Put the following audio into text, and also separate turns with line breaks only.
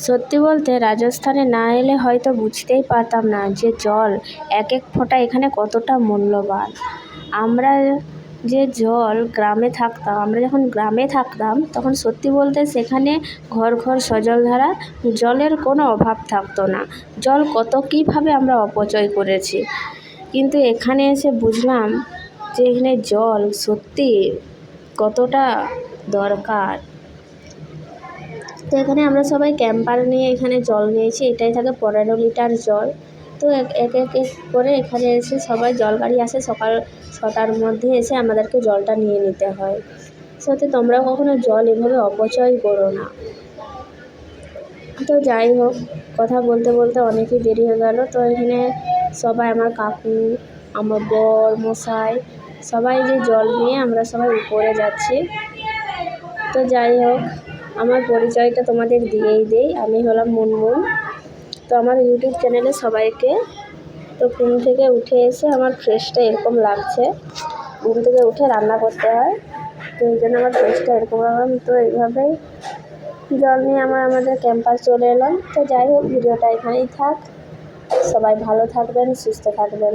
সত্যি বলতে রাজস্থানে না এলে হয়তো বুঝতেই পারতাম না যে জল এক এক ফোঁটা এখানে কতটা মূল্যবান। আমরা যে জল গ্রামে থাকতাম, আমরা যখন গ্রামে থাকতাম তখন সত্যি বলতে সেখানে ঘর ঘর সজলধারা, জলের কোনো অভাব থাকতো না। জল কত কীভাবে আমরা অপচয় করেছি, কিন্তু এখানে এসে বুঝলাম যে এখানে জল সত্যি কতটা দরকার। তো এখানে আমরা সবাই ক্যাম্পার নিয়ে এখানে জল নিয়েছি, এটাই থাকে 15 লিটার জল। তো এক এক এক করে এখানে এসে সবাই জল গাড়ি আসে সকাল 6টার মধ্যে এসে আমাদেরকে জলটা নিয়ে নিতে হয়। সত্যি তোমরাও কখনো জল এভাবে অপচয় করো না। তো যাই হোক, কথা বলতে বলতে অনেকই দেরি হয়ে গেল। তো এখানে সবাই আমার কাকু, আমার বর মশাই সবাই যে জল নিয়ে আমরা সবাই উপরে যাচ্ছি। তো যাই হোক, আমার পরিচয়টা তোমাদের দিয়েই দেই, আমি হলাম মুনমুন। তো আমার ইউটিউব চ্যানেলে সবাইকে। তো ঘুম থেকে উঠে এসে আমার ফ্রেশটা এরকম লাগছে, ঘুম থেকে উঠে রান্না করতে হয়, তো এই জন্য আমার ফ্রেশটা এরকম লাগলাম। তো এইভাবেই জল নিয়ে আমাদের ক্যাম্পাস চলে এলাম। তো যাই হোক, ভিডিওটা এখানেই থাক। সবাই ভালো থাকবেন, সুস্থ থাকবেন।